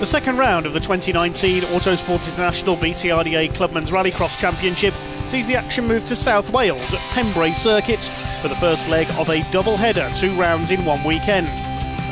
The second round of the 2019 Autosport International BTRDA Clubman's Rallycross Championship sees the action move to South Wales at Pembrey Circuit for the first leg of a double-header, 2 rounds in one weekend.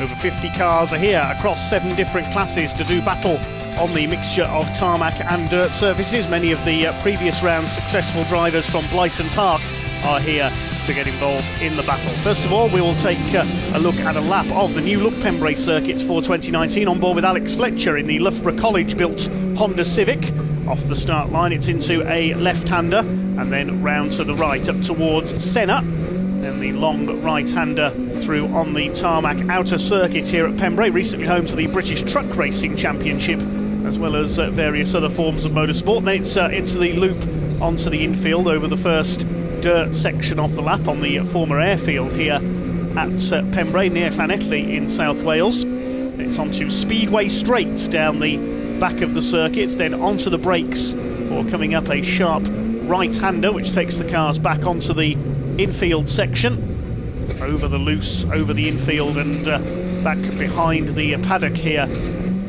Over 50 cars are here across 7 different classes to do battle on the mixture of tarmac and dirt surfaces. Many of the previous round's successful drivers from Blyton Park are here to get involved in the battle. First of all, we will take a look at a lap of the new look Pembrey circuits for 2019. On board with Alex Fletcher in the Loughborough College built Honda Civic. Off the start line it's into a left-hander and then round to the right up towards Senna. Then the long right-hander through on the tarmac outer circuit here at Pembrey, recently home to the British Truck Racing Championship as well as various other forms of motorsport. Then it's into the loop onto the infield over the first dirt section of the lap on the former airfield here at Pembrey near Llanelli in South Wales. It's onto Speedway straights down the back of the circuits, then onto the brakes for coming up a sharp right-hander which takes the cars back onto the infield section, over the loose, over the infield and back behind the paddock here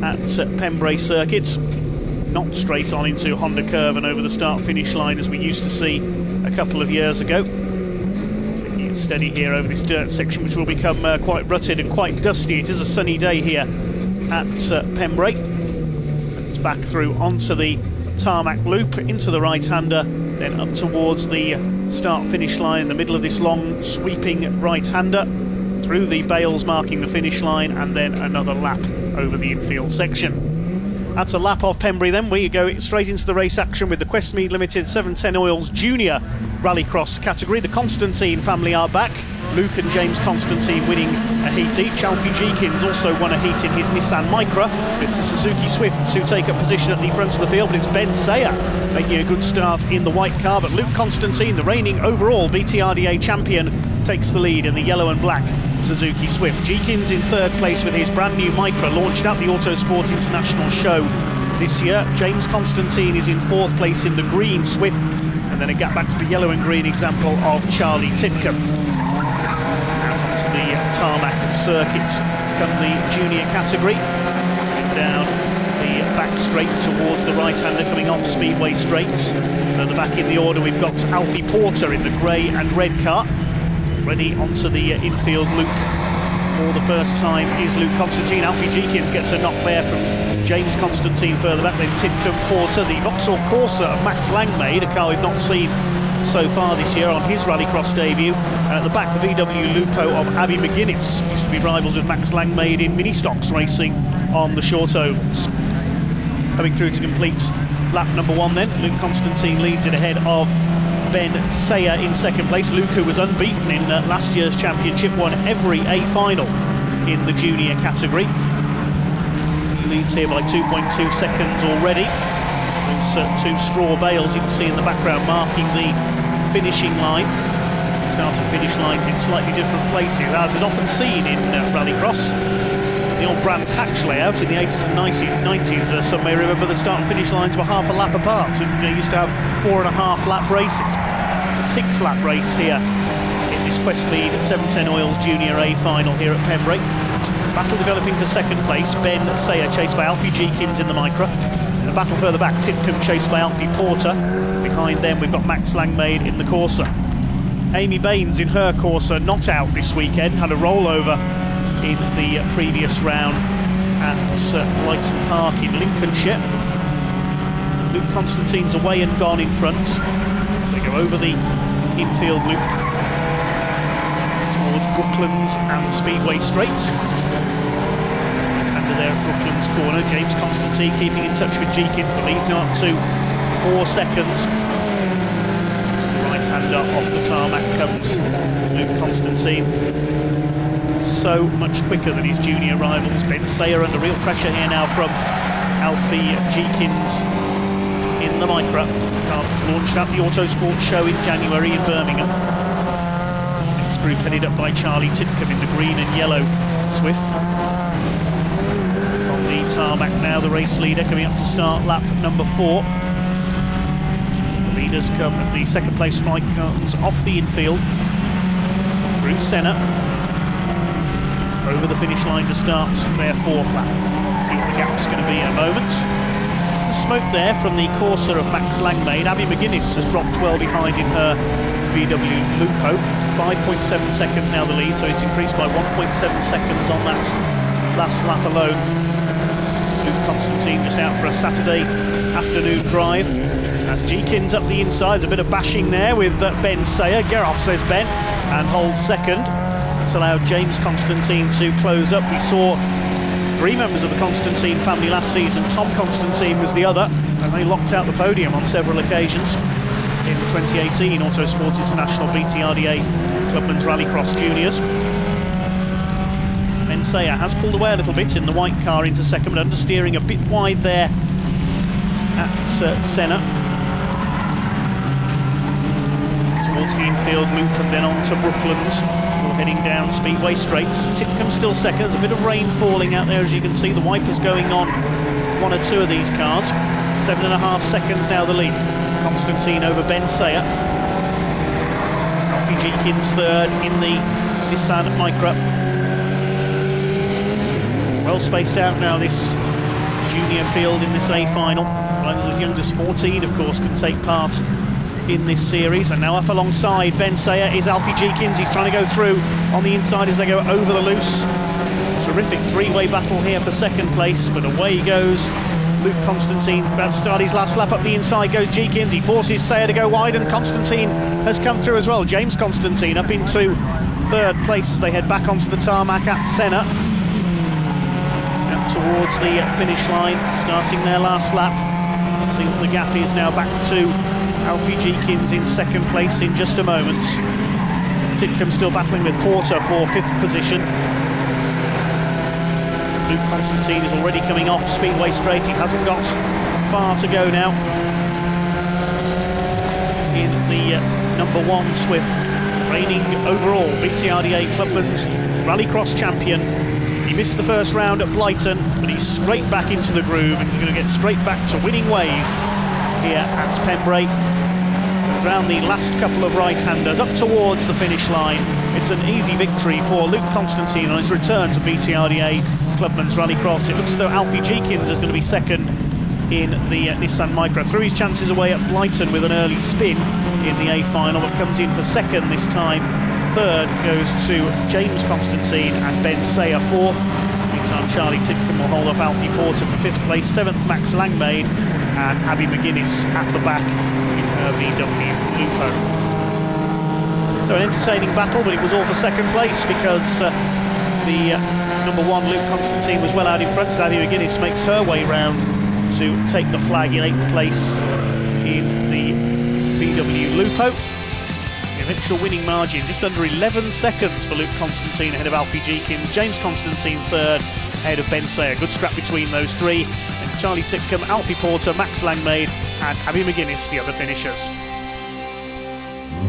at Pembrey circuits. Not straight on into Honda Curve and over the start-finish line as we used to see a couple of years ago. Keeping it steady here over this dirt section which will become quite rutted and quite dusty. It is a sunny day here at Pembrey. It's back through onto the tarmac loop, into the right-hander, then up towards the start-finish line in the middle of this long sweeping right-hander, through the bales marking the finish line, and then another lap over the infield section. That's a lap of Pembrey then. We go straight into the race action with the Questmead Limited 710 Oils Junior Rallycross category. The Constantine family are back. Luke and James Constantine winning a heat each. Alfie Jeekins also won a heat in his Nissan Micra. It's the Suzuki Swift who take up position at the front of the field, but it's Ben Sayer making a good start in the white car. But Luke Constantine, the reigning overall BTRDA champion, takes the lead in the yellow and black Suzuki Swift. Jeekins in third place with his brand new Micra, launched at the Autosport International show this year. James Constantine is in fourth place in the green Swift, and then a gap back to the yellow and green example of Charlie Titcomb. Out onto the tarmac circuits come the junior category, down the back straight towards the right-hander coming off Speedway straights. Further back in the order we've got Alfie Porter in the grey and red car. Ready onto the infield loop for the first time is Luke Constantine. Alfie Jeekins gets a knock there from James Constantine further back, then Titcomb Porter. The Vauxhall Corsa of Max Langmaid, a car we've not seen so far this year on his rallycross debut. And at the back, the VW Lupo of Abby McGuinness, used to be rivals with Max Langmaid in mini stocks racing on the short ovals. Coming through to complete lap number 1 then, Luke Constantine leads it ahead of Ben Sayer in second place. Luke, who was unbeaten in last year's championship, won every A final in the junior category. He leads here by 2.2 seconds already. There's 2 straw bales you can see in the background marking the finishing line. Start and finish line in slightly different places, as is often seen in rallycross. The old Brands Hatch layout in the 80s and 90s, some may remember the start and finish lines were half a lap apart. So they used to have 4.5 lap races. It's a 6 lap race here in this Questmead 710 Oils Junior A final here at Pembrey. Battle developing for second place, Ben Sayer chased by Alfie Jeekins in the Micra. And a battle further back, Titcomb chased by Alfie Porter. Behind them we've got Max Langmaid in the Corsa. Amy Baines in her Corsa not out this weekend, had a rollover in the previous round at Blyton Park in Lincolnshire. Luke Constantine's away and gone in front. They go over the infield loop towards Brooklands and Speedway straights. Right-hander there at Brooklands corner. James Constantine keeping in touch with Jeekins. The lead's up to 4 seconds. Right-hander off the tarmac comes Luke Constantine. So much quicker than his junior rivals. Ben Sayer under real pressure here now from Alfie Jeekins in the Micra. Car launched at the Autosport show in January in Birmingham. Next group headed up by Charlie Titcomb in the green and yellow Swift. On the tarmac now, the race leader coming up to start lap number 4. The leaders come as the second place strike comes off the infield through Senna. over the finish line to start their fourth lap. See what the gap's going to be in a moment. The smoke there from the Corsa of Max Langmaid. Abby McGuinness has dropped well behind in her VW Lupo. 5.7 seconds now the lead, so it's increased by 1.7 seconds on that last lap alone. Luke Constantine just out for a Saturday afternoon drive. And Jeekins up the inside, there's a bit of bashing there with Ben Sayer. Gerhoff says Ben, and holds second. It's allowed James Constantine to close up. We saw three members of the Constantine family last season. Tom Constantine was the other, and they locked out the podium on several occasions. In 2018 Autosport International BTRDA Clubman's Rallycross Juniors. Ben Sayer has pulled away a little bit in the white car into second, but understeering a bit wide there at Senna. Towards the infield loop and then on to Brooklands. We're heading down Speedway Straights. Titcombe still second. There's a bit of rain falling out there, as you can see. The wipers going on one or two of these cars. 7.5 seconds now the lead. Constantine over Ben Sayer. Alfie Jeekins third in the Nissan Micra. Well spaced out now, this junior field in this A final. Riders as young as 14, of course, can take part in this series. And now up alongside Ben Sayer is Alfie Jeekins. He's trying to go through on the inside as they go over the loose. Terrific three-way battle here for second place, but away he goes. Luke Constantine about to start his last lap. Up the inside goes Jeekins. He forces Sayer to go wide, and Constantine has come through as well. James Constantine up into third place as they head back onto the tarmac at Senna. Out towards the finish line, starting their last lap. See what the gap is now, back to Alfie Jeekins in second place in just a moment. Titcombe still battling with Porter for fifth position. Luke Constantine is already coming off Speedway Straight. He hasn't got far to go now in the number one Swift, reigning overall BTRDA Clubman's Rallycross champion. He missed the first round at Blyton, but he's straight back into the groove, and he's going to get straight back to winning ways here at Pembrey. Around the last couple of right-handers up towards the finish line. It's an easy victory for Luke Constantine on his return to BTRDA Clubman's Rallycross. It looks as though Alfie Jeekins is going to be second in the Nissan Micra. Threw his chances away at Blyton with an early spin in the A final, but comes in for second this time. Third goes to James Constantine and Ben Sayer fourth. Meantime, Charlie Titcombe will hold off Alfie Porter for fifth place. Seventh, Max Langmaid, and Abby McGuinness at the back in her VW Lupo. So an entertaining battle, but it was all for second place because the number one, Luke Constantine, was well out in front. So Abby McGuinness makes her way round to take the flag in 8th place in the VW Lupo. The eventual winning margin just under 11 seconds for Luke Constantine ahead of Alfie Jeekins. James Constantine third ahead of Ben Sayer. Good scrap between those three. And Charlie Titcombe, Alfie Porter, Max Langmaid and Abby McGuinness, the other finishers.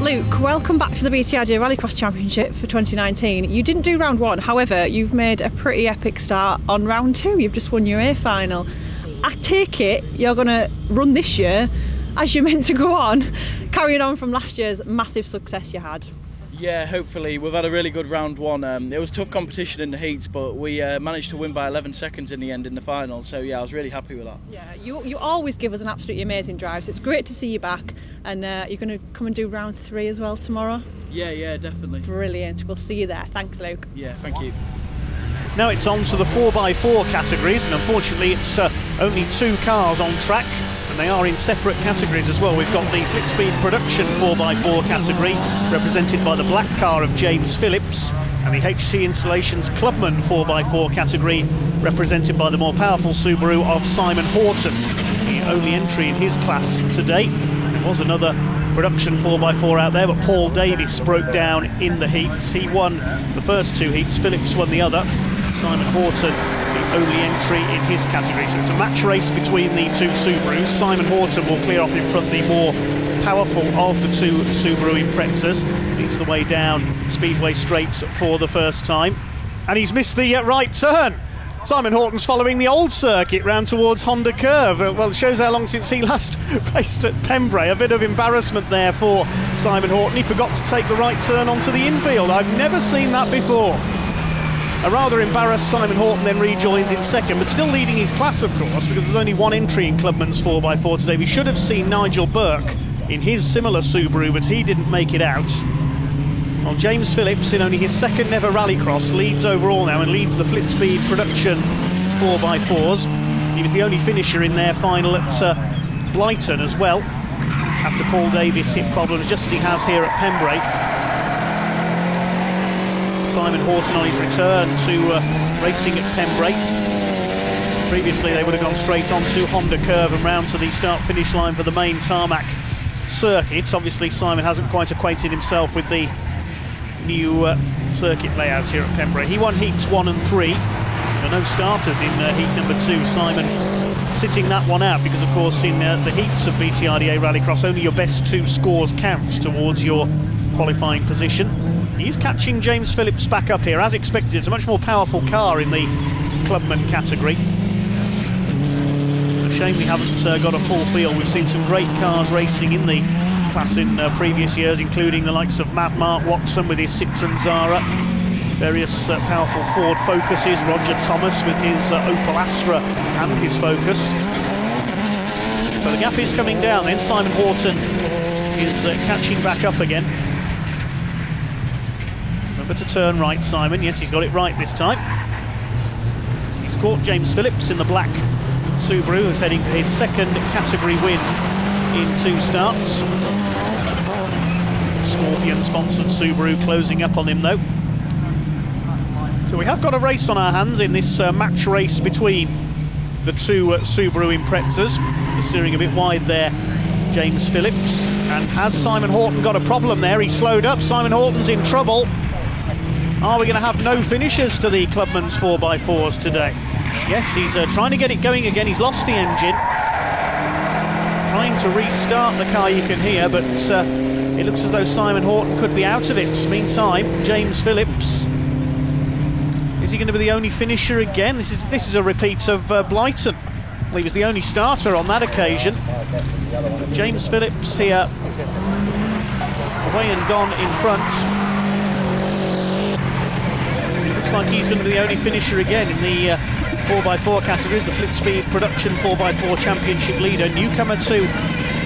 Luke, welcome back to the BTRDA Rallycross Championship for 2019. You didn't do round one, however, you've made a pretty epic start on round two. You've just won your A final. I take it you're going to run this year as you're meant to go on, carrying on from last year's massive success you had. Yeah, hopefully. We've had a really good round one. It was tough competition in the heats, but we managed to win by 11 seconds in the end in the final. So yeah, I was really happy with that. Yeah, you always give us an absolutely amazing drive, so it's great to see you back. And you're going to come and do round three as well tomorrow? Yeah, definitely. Brilliant. We'll see you there. Thanks, Luke. Yeah, thank you. Now it's on to the 4x4 categories, and unfortunately it's only two cars on track, and they are in separate categories as well. We've got the Flitspeed Production 4x4 category, represented by the black car of James Phillips, and the HT Installations Clubman 4x4 category, represented by the more powerful Subaru of Simon Horton. The only entry in his class today. There was another production 4x4 out there, but Paul Davis broke down in the heats. He won the first two heats, Phillips won the other. Simon Horton, the only entry in his category. So it's a match race between the two Subarus. Simon Horton will clear off in front the more powerful of the two Subaru Imprezas. Leads the way down Speedway Straights for the first time. And he's missed the right turn. Simon Horton's following the old circuit round towards Honda Curve. Well, it shows how long since he last raced at Pembrey. A bit of embarrassment there for Simon Horton. He forgot to take the right turn onto the infield. I've never seen that before. A rather embarrassed Simon Horton then rejoins in second, but still leading his class, of course, because there's only one entry in Clubman's 4x4 today. We should have seen Nigel Burke in his similar Subaru, but he didn't make it out. Well, James Phillips, in only his second ever rallycross, leads overall now and leads the Flitspeed production 4x4s. He was the only finisher in their final at Blyton as well, after Paul Davis hit problems just as he has here at Pembrey. Simon Horton on his return to racing at Pembrey. Previously they would have gone straight onto Honda Curve and round to the start-finish line for the main tarmac circuit. Obviously Simon hasn't quite acquainted himself with the new circuit layout here at Pembrey. He won heats 1 and 3. There were no starters in heat number 2. Simon sitting that one out because, of course, in the heats of BTRDA Rallycross, only your best 2 scores count towards your qualifying position. He's catching James Phillips back up here, as expected. It's a much more powerful car in the Clubman category. A shame we haven't got a full field. We've seen some great cars racing in the class in previous years, including the likes of Mark Watson with his Citroën Zara, various powerful Ford Focuses, Roger Thomas with his Opel Astra and his Focus. So the gap is coming down then. Simon Horton is catching back up again. Remember to turn right, Simon. Yes, he's got it right this time. He's caught James Phillips in the black Subaru, who's heading for his second category win in 2 starts. Scorpion-sponsored Subaru closing up on him, though. So we have got a race on our hands in this match race between the 2 Subaru Imprezas. Steering a bit wide there, James Phillips. And has Simon Horton got a problem there? He slowed up. Simon Horton's in trouble. Are we going to have no finishers to the Clubman's 4x4s today? Yes, he's trying to get it going again. He's lost the engine. Trying to restart the car, you can hear, but it looks as though Simon Horton could be out of it. Meantime, James Phillips, is he going to be the only finisher again? This is a repeat of Blyton. Well, he was the only starter on that occasion. James Phillips here, away and gone in front. Looks like he's going to be the only finisher again in the 4x4 categories. The Flitspeed Production 4x4 Championship leader, newcomer to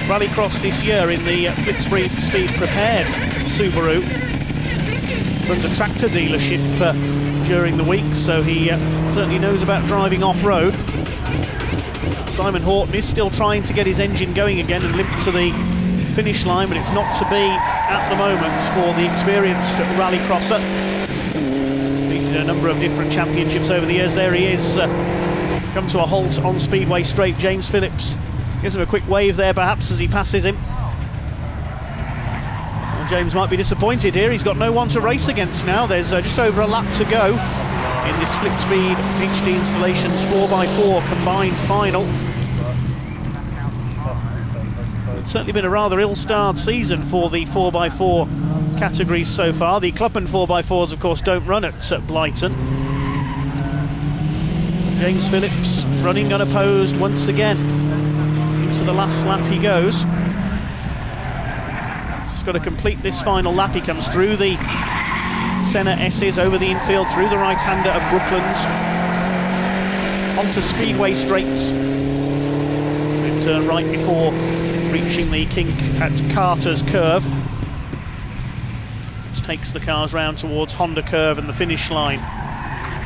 Rallycross this year in the Flitspeed Prepared Subaru. Runs a tractor dealership during the week, so he certainly knows about driving off-road. Simon Horton is still trying to get his engine going again and limp to the finish line, but it's not to be at the moment for the experienced rallycrosser. He's in a number of different championships over the years. There he is, come to a halt on Speedway Straight. James Phillips gives him a quick wave there perhaps as he passes him. Well, James might be disappointed here. He's got no one to race against now. There's just over a lap to go in this Flitspeed HD Installations 4x4 combined final. It's certainly been a rather ill-starred season for the 4x4 categories so far. The Clubman 4x4s, of course, don't run at Blyton. James Phillips running unopposed once again. Into the last lap he goes. Just got to complete this final lap. He comes through the Senna S's, over the infield, through the right-hander of Brooklands, onto Speedway Straights. They turn right before reaching the kink at Carter's Curve, which takes the cars round towards Honda Curve and the finish line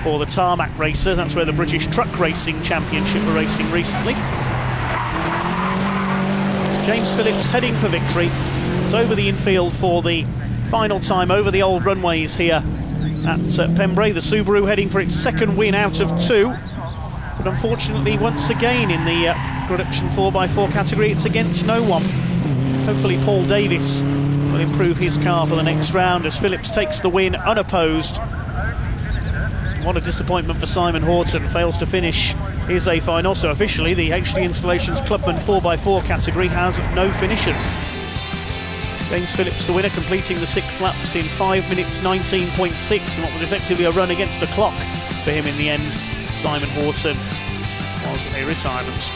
for the tarmac racers. That's where the British Truck Racing Championship were racing recently. James Phillips heading for victory. It's over the infield for the final time over the old runways here at Pembrey. The Subaru heading for its second win out of 2. But unfortunately, once again in the production 4x4 category, it's against no one. Hopefully Paul Davis will improve his car for the next round as Phillips takes the win unopposed. What a disappointment for Simon Horton, fails to finish his A final. So officially the HD Installations Clubman 4x4 category has no finishers. James Phillips the winner, completing the 6 laps in 5 minutes 19.6 in what was effectively a run against the clock for him in the end. Simon Horton was a retirement.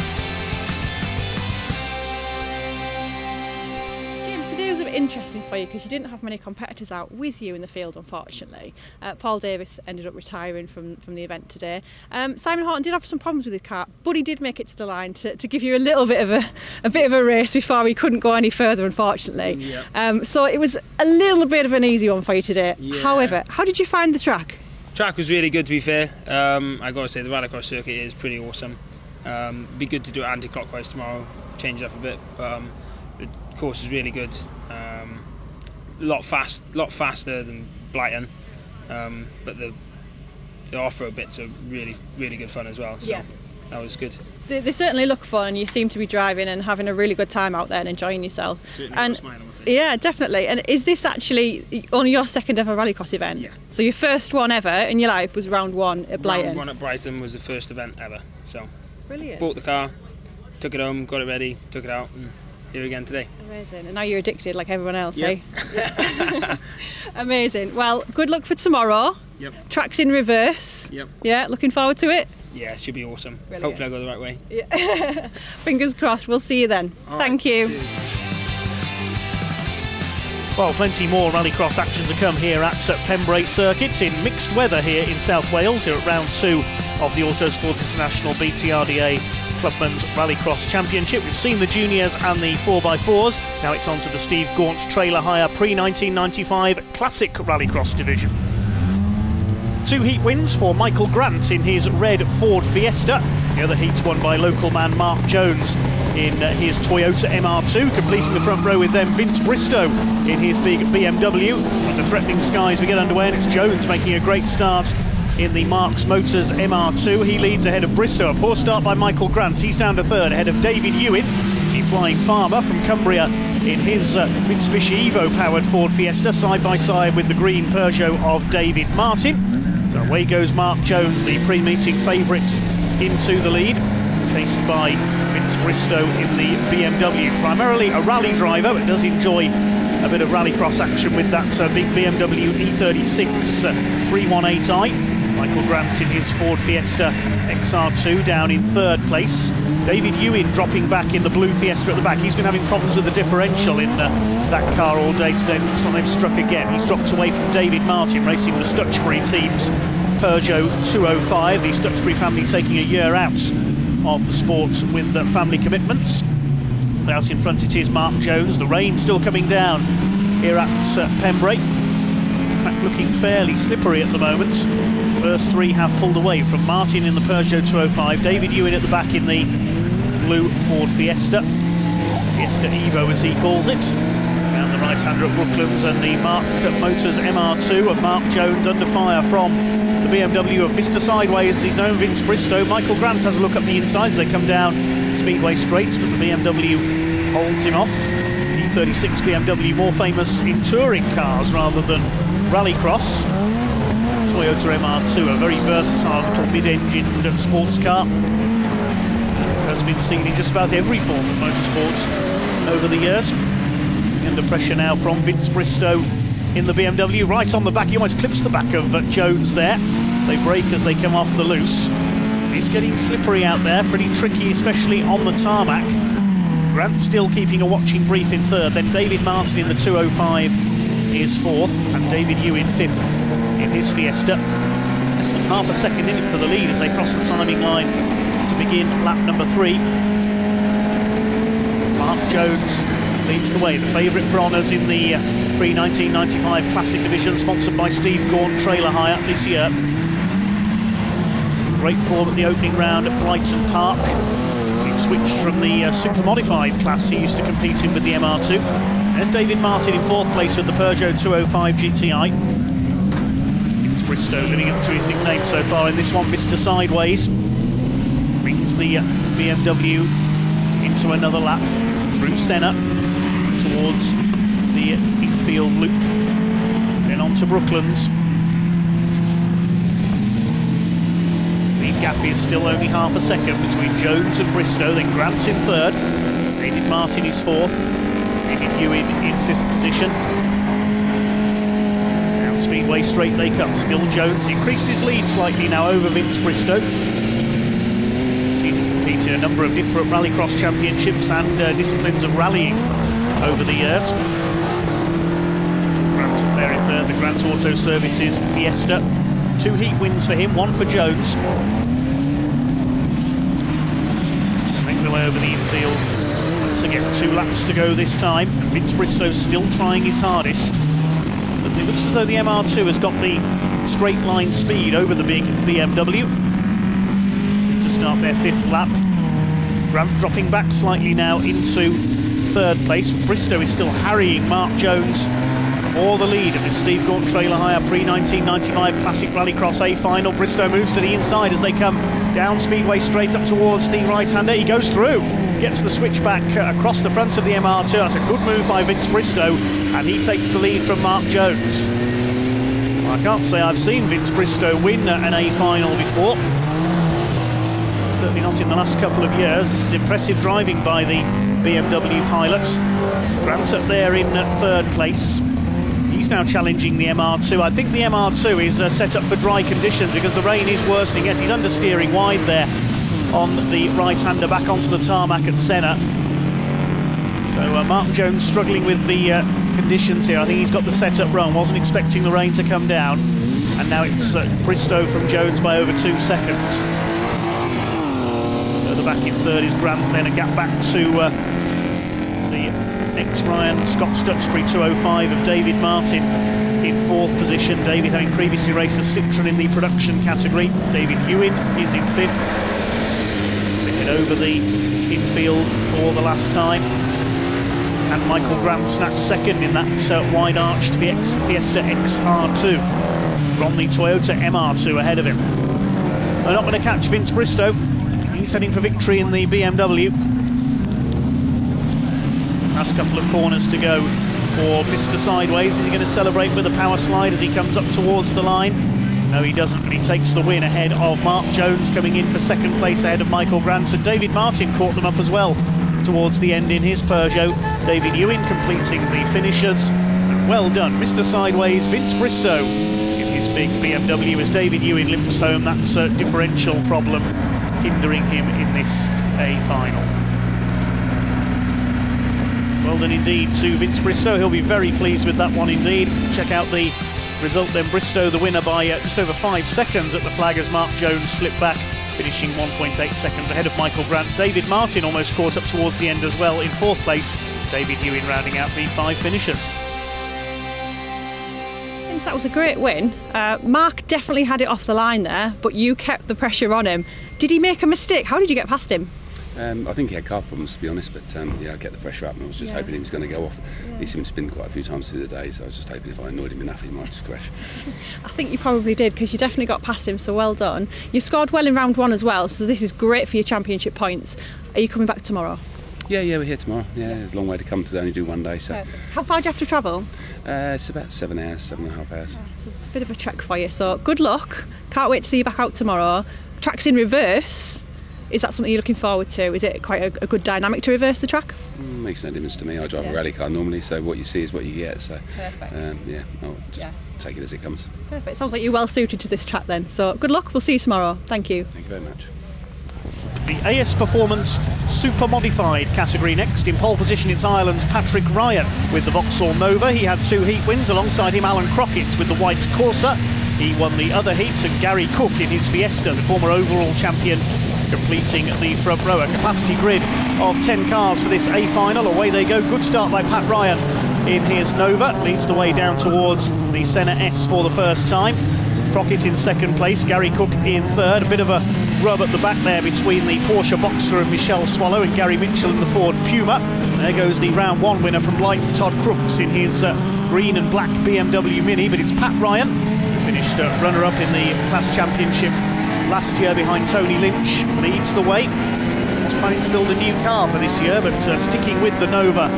James, today was a bit interesting for you because you didn't have many competitors out with you in the field, unfortunately. Paul Davis ended up retiring from the event today. Simon Horton did have some problems with his car, but he did make it to the line to give you a little bit of a race before he couldn't go any further, unfortunately. Yeah. So it was a little bit of an easy one for you today. Yeah. However, how did you find the track? Track was really good, to be fair. I got to say the Rallycross circuit is pretty awesome. Be good to do it anti-clockwise tomorrow, change it up a bit. But the course is really good. A lot faster than Blyton, but the off-road bits are really, really good fun as well. So that was good. They certainly look fun, and you seem to be driving and having a really good time out there and enjoying yourself. Certainly and got a smile on my face. yeah, definitely. And is this actually only your second ever Rallycross event? Yeah. So your first one ever in your life was round one at Blyton? Round one at Brighton was the first event ever. So Brilliant. bought the car, took it home, got it ready, took it out, and here again today. Amazing. And now you're addicted like everyone else, Yep. eh? Amazing. Well, good luck for tomorrow. Yep. Track's in reverse. Yep. Yeah, looking forward to it. Yeah, it should be awesome. Brilliant. Hopefully I go the right way. Fingers crossed. We'll see you then. All Thank right. you. Cheers. Well, plenty more rallycross action to come here at Pembrey Circuits in mixed weather here in South Wales, here at round 2 of the Autosport International BTRDA Clubman's Rallycross Championship. We've seen the juniors and the 4x4s. Now it's on to the Steve Gaunt Trailer Hire pre-1995 Classic Rallycross division. 2 heat wins for Michael Grant in his red Ford Fiesta. The other heats won by local man Mark Jones in his Toyota MR2. Completing the front row with them, Vince Bristow in his big BMW. Under threatening skies we get underway, and it's Jones making a great start in the Marks Motors MR2. He leads ahead of Bristow. A poor start by Michael Grant. He's down to third ahead of David Ewan, the flying farmer from Cumbria, in his Mitsubishi Evo powered Ford Fiesta, side by side with the green Peugeot of David Martin. So away goes Mark Jones, the pre-meeting favourite, into the lead, chased by Vince Bristow in the BMW. Primarily a rally driver, but does enjoy a bit of rallycross action with that big BMW E36 318i. Michael Grant in his Ford Fiesta XR2 down in third place. David Ewan dropping back in the blue Fiesta at the back. He's been having problems with the differential in that car all day today. Looks like they've struck again. He's dropped away from David Martin, racing the Stutchbury team's Peugeot 205. The Stutchbury family taking a year out of the sport with family commitments. Out in front it is Mark Jones. The rain still coming down here at Pembrey. Track looking fairly slippery at the moment. First 3 have pulled away from Martin in the Peugeot 205, David Ewan at the back in the blue Ford Fiesta Evo as he calls it. Down the right-hander at Brooklands, and the Mark Motors MR2 of Mark Jones under fire from the BMW of Mr Sideways, as he's known, Vince Bristow. Michael Grant has a look up the inside as they come down Speedway straights, but the BMW holds him off. The E36 BMW, more famous in touring cars rather than rallycross. Toyota MR2, a very versatile little mid-engined sports car. Has been seen in just about every form of motorsport over the years. Under pressure now from Vince Bristow in the BMW, right on the back. He almost clips the back of Jones there as they brake as they come off the loose. It's getting slippery out there, pretty tricky, especially on the tarmac. Grant still keeping a watching brief in third, then David Martin in the 205 is fourth, and David Ewan fifth in his Fiesta. Less than half a second in it for the lead as they cross the timing line to begin lap number 3. Mark Jones leads the way, the favourite for honours in the pre-1995 Classic Division, sponsored by Steve Gaunt Trailer Hire this year. Great form at the opening round at Brighton Park. He switched from the super modified class he used to compete in with the MR2. There's David Martin in fourth place with the Peugeot 205 GTI. It's Bristow living up to his nickname so far in this one, Mr Sideways. Brings the BMW into another lap through Senna towards the infield loop, then on to Brooklands. The gap is still only half a second between Jones and Bristow, then Grant's in third, David Martin is fourth, David Ewan in fifth position. Down Speedway straight they come, still Jones, increased his lead slightly now over Vince Bristow. He's competed in a number of different rallycross championships and disciplines of rallying over the years. Grant Auto Services Fiesta. 2 heat wins for him, 1 for Jones. Make their way over the infield. Once again, 2 laps to go this time. And Vince Bristow still trying his hardest. But it looks as though the MR2 has got the straight line speed over the big BMW. To start their 5th lap. Grant dropping back slightly now into 3rd place. Bristow is still harrying Mark Jones for the lead of this Steve Gaunt Trailer Hire pre-1995 Classic Rallycross A final. Bristow moves to the inside as they come down Speedway straight up towards the right-hander. He goes through, gets the switchback across the front of the MR2. That's a good move by Vince Bristow, and he takes the lead from Mark Jones. Well, I can't say I've seen Vince Bristow win an A final before. Certainly not in the last couple of years. This is impressive driving by the BMW pilots. Grant up there in 3rd place. He's now challenging the MR2. I think the MR2 is set up for dry conditions because the rain is worsening. Yes, he's understeering wide there on the right-hander back onto the tarmac at Senna. So Mark Jones struggling with the conditions here. I think he's got the setup wrong. Wasn't expecting the rain to come down. And now it's Bristow from Jones by over 2 seconds. Further back in 3rd is Grant, then a gap back to the ex-Ryan Scott Stuxbury 205 of David Martin in 4th position. David having previously raced a Citroen in the production category. David Ewan is in 5th. Flicking over the infield for the last time. And Michael Grant snapped 2nd in that wide-arched Fiesta XR2. From the Toyota MR2 ahead of him. They're not going to catch Vince Bristow. He's heading for victory in the BMW. Last couple of corners to go for Mr. Sideways. Is he going to celebrate with a power slide as he comes up towards the line? No, he doesn't, but he takes the win ahead of Mark Jones, coming in for 2nd place ahead of Michael Grant. And David Martin caught them up as well towards the end in his Peugeot. David Ewan completing the finishers. And well done, Mr. Sideways, Vince Bristow in his big BMW as David Ewan limps home that differential problem hindering him in this A final. Well done indeed to Vince Bristow. He'll be very pleased with that one indeed. Check out the result then. Bristow the winner by just over 5 seconds at the flag as Mark Jones slipped back, finishing 1.8 seconds ahead of Michael Grant. David Martin almost caught up towards the end as well in 4th place. David Ewan rounding out the 5 finishers. That was a great win. Mark definitely had it off the line there, but you kept the pressure on him. Did he make a mistake? How did you get past him? I think he had car problems, to be honest, but yeah, I kept the pressure up and I was just hoping he was going to go off. He seemed to spin quite a few times through the day, so I was just hoping if I annoyed him enough he might just crash. I think you probably did, because you definitely got past him, so well done. You scored well in round 1 as well, so this is great for your championship points. Are you coming back tomorrow? Yeah, we're here tomorrow. Yeah, it's a long way to come to only do one day. So. How far do you have to travel? It's about 7 hours, 7.5 hours. It's a bit of a trek for you, so good luck. Can't wait to see you back out tomorrow. Track's in reverse. Is that something you're looking forward to? Is it quite a good dynamic to reverse the track? Makes no difference to me. I drive a rally car normally, so what you see is what you get. So, I'll just take it as it comes. Perfect. Sounds like you're well suited to this track then. So good luck. We'll see you tomorrow. Thank you. Thank you very much. The AS Performance Super Modified category next. In pole position it's Ireland's Patrick Ryan with the Vauxhall Nova. He had 2 heat wins. Alongside him Alan Crockett with the white Corsa. He won the other heats, and Gary Cook in his Fiesta, the former overall champion, completing the front row. A capacity grid of 10 cars for this A final. Away they go. Good start by Pat Ryan in his Nova. Leads the way down towards the Senna S for the first time. Crockett in 2nd place, Gary Cook in 3rd. A bit of a rub at the back there between the Porsche Boxer of Michelle Swallow and Gary Mitchell in the Ford Puma. There goes the round 1 winner from Blyton, Todd Crooks, in his green and black BMW Mini. But it's Pat Ryan, who finished runner-up in the Class Championship last year behind Tony Lynch, leads the way. He's planning to build a new car for this year, but sticking with the Nova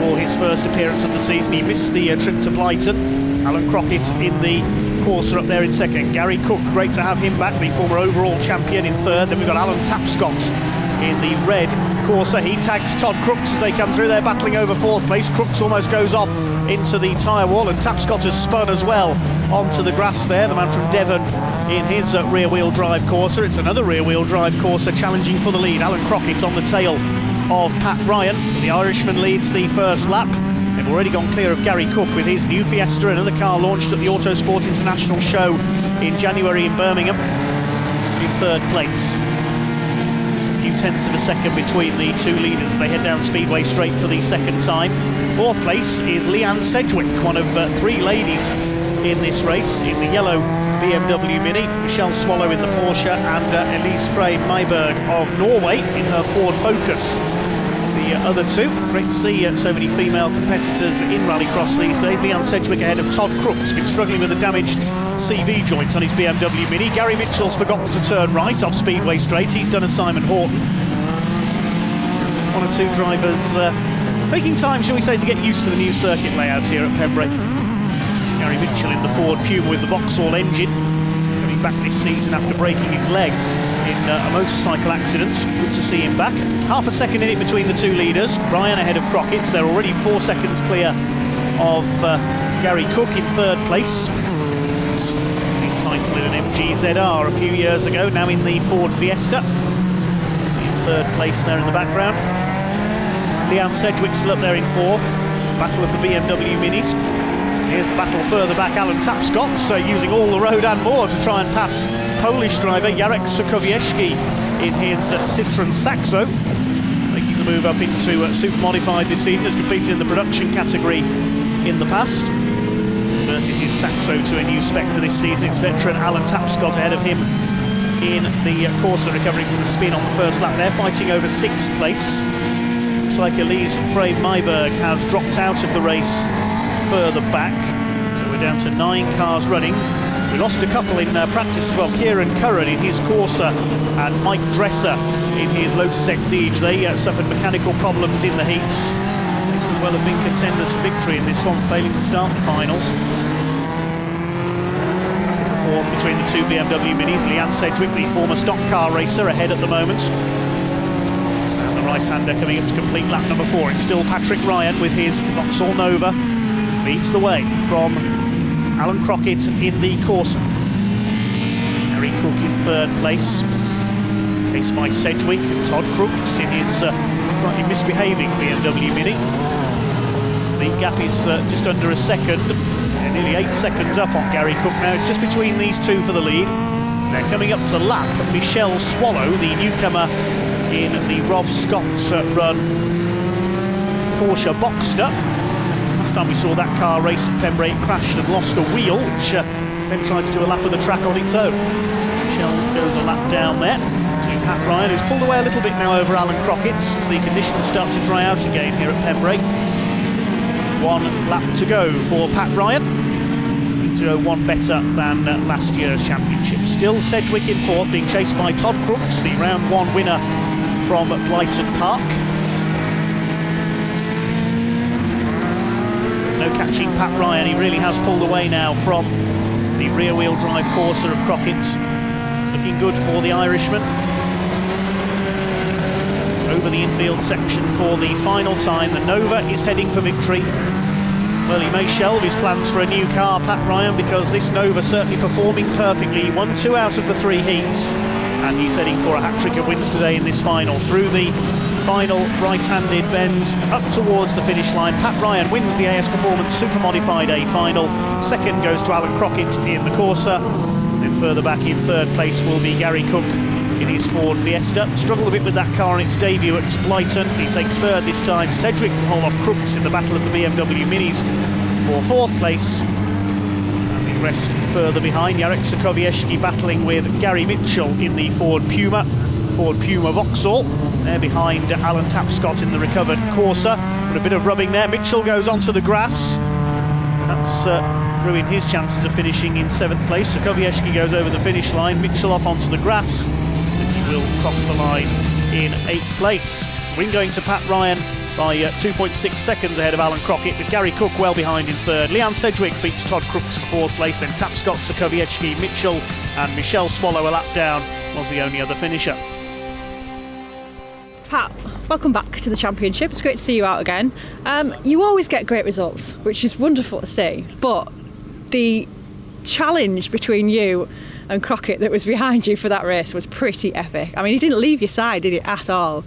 for his first appearance of the season. He missed the trip to Blyton. Alan Crockett in the Corsa up there in 2nd. Gary Cook, great to have him back, the former overall champion, in 3rd. Then we've got Alan Tapscott in the red Corsa. He tags Todd Crooks as they come through. They're battling over 4th place. Crooks almost goes off into the tyre wall, and Tapscott has spun as well onto the grass there. The man from Devon in his rear-wheel drive Corsa. It's another rear-wheel drive Corsa challenging for the lead. Alan Crockett on the tail of Pat Ryan. The Irishman leads the first lap. They've already gone clear of Gary Cook with his new Fiesta, another car launched at the Autosport International Show in January in Birmingham. In third place. Just a few tenths of a second between the two leaders as they head down Speedway Straight for the second time. Fourth place is Leanne Sedgwick, one of three ladies in this race, in the yellow BMW Mini. Michelle Swallow in the Porsche, and Elise Frey Myberg of Norway in her Ford Focus. The other two, great to see so many female competitors in rallycross these days. Leanne Sedgwick ahead of Todd Crooks, been struggling with a damaged CV joint on his BMW Mini. Gary Mitchell's forgotten to turn right off Speedway Straight. He's done a Simon Horton. One or two drivers taking time, shall we say, to get used to the new circuit layout here at Pembrey. Gary Mitchell in the Ford Puma with the Vauxhall engine, coming back this season after breaking his leg in a motorcycle accident. Good to see him back. Half a second in it between the two leaders. Ryan ahead of Crockett. They're already 4 seconds clear of Gary Cook in third place. He's titled in an MG-ZR a few years ago, now in the Ford Fiesta. In third place there in the background. Leanne Sedgwick still up there in fourth. Battle of the BMW Minis. Here's the battle further back. Alan Tapscott using all the road and more to try and pass Polish driver Jarek Sokowiecki in his Citroën Saxo, making the move up into super modified this season. Has competed in the production category in the past. Converted his Saxo to a new spec for this season. It's veteran Alan Tapscott ahead of him in the Corsa, recovering from the spin on the first lap there, fighting over sixth place. Looks like Elise Frey Myberg has dropped out of the race further back, so we're down to 9 cars running. We lost a couple in practice as well. Kieran Curran in his Corsa and Mike Dresser in his Lotus Exige. They suffered mechanical problems in the heats. They could well have been contenders for victory in this one, failing to start the finals. Fourth between the two BMW Minis. Leanne Sedgwick, the former stock car racer, ahead at the moment. And the right-hander coming up to complete lap number 4. It's still Patrick Ryan with his Vauxhall Nova. Leads the way from Alan Crockett in the Corsa. Gary Cook in third place. Chased by Sedgwick and Todd Crooks in his slightly misbehaving BMW Mini. The gap is just under a second. They're nearly 8 seconds up on Gary Cook now. It's just between these two for the lead. They're coming up to lap Michelle Swallow, the newcomer in the Rob Scott's run Porsche Boxster. Time we saw that car race at Pembrey, it crashed and lost a wheel, which then tried to do a lap of the track on its own. Michelle goes a lap down there to Pat Ryan, who's pulled away a little bit now over Alan Crockett as the conditions start to dry out again here at Pembrey. 1 lap to go for Pat Ryan. Need to go one better than last year's championship. Still Sedgwick in fourth, being chased by Todd Crooks, the round 1 winner from Blyton Park. No catching Pat Ryan. He really has pulled away now from the rear-wheel drive Corsa of Crockett's. Looking good for the Irishman. Over the infield section for the final time. The Nova is heading for victory. Well, he may shelve his plans for a new car, Pat Ryan, because this Nova certainly performing perfectly. He won 2 out of the 3 heats, and he's heading for a hat-trick of wins today in this final. Through the final right-handed bends up towards the finish line. Pat Ryan wins the AS Performance Super Modified A final. Second goes to Alan Crockett in the Corsa. Then further back in third place will be Gary Cook in his Ford Fiesta. Struggled a bit with that car in its debut at Blyton. He takes third this time. Sedgwick can hold off Crooks in the battle of the BMW Minis for fourth place. And the rest further behind. Jarek Sokowiecki battling with Gary Mitchell in the Ford Puma Vauxhall. They're behind Alan Tapscott in the recovered Corsa. But a bit of rubbing there. Mitchell goes onto the grass. That's ruined his chances of finishing in 7th place. Sokowiecki goes over the finish line. Mitchell off onto the grass. And he will cross the line in 8th place. Win going to Pat Ryan by 2.6 seconds ahead of Alan Crockett, with Gary Cook well behind in third. Leanne Sedgwick beats Todd Crooks for 4th place. Then Tapscott, Sokowiecki, Mitchell and Michelle Swallow a lap down was the only other finisher. Pat, welcome back to the championship. It's great to see you out again. You always get great results, which is wonderful to see, but the challenge between you and Crockett that was behind you for that race was pretty epic. I mean, he didn't leave your side, did he, at all?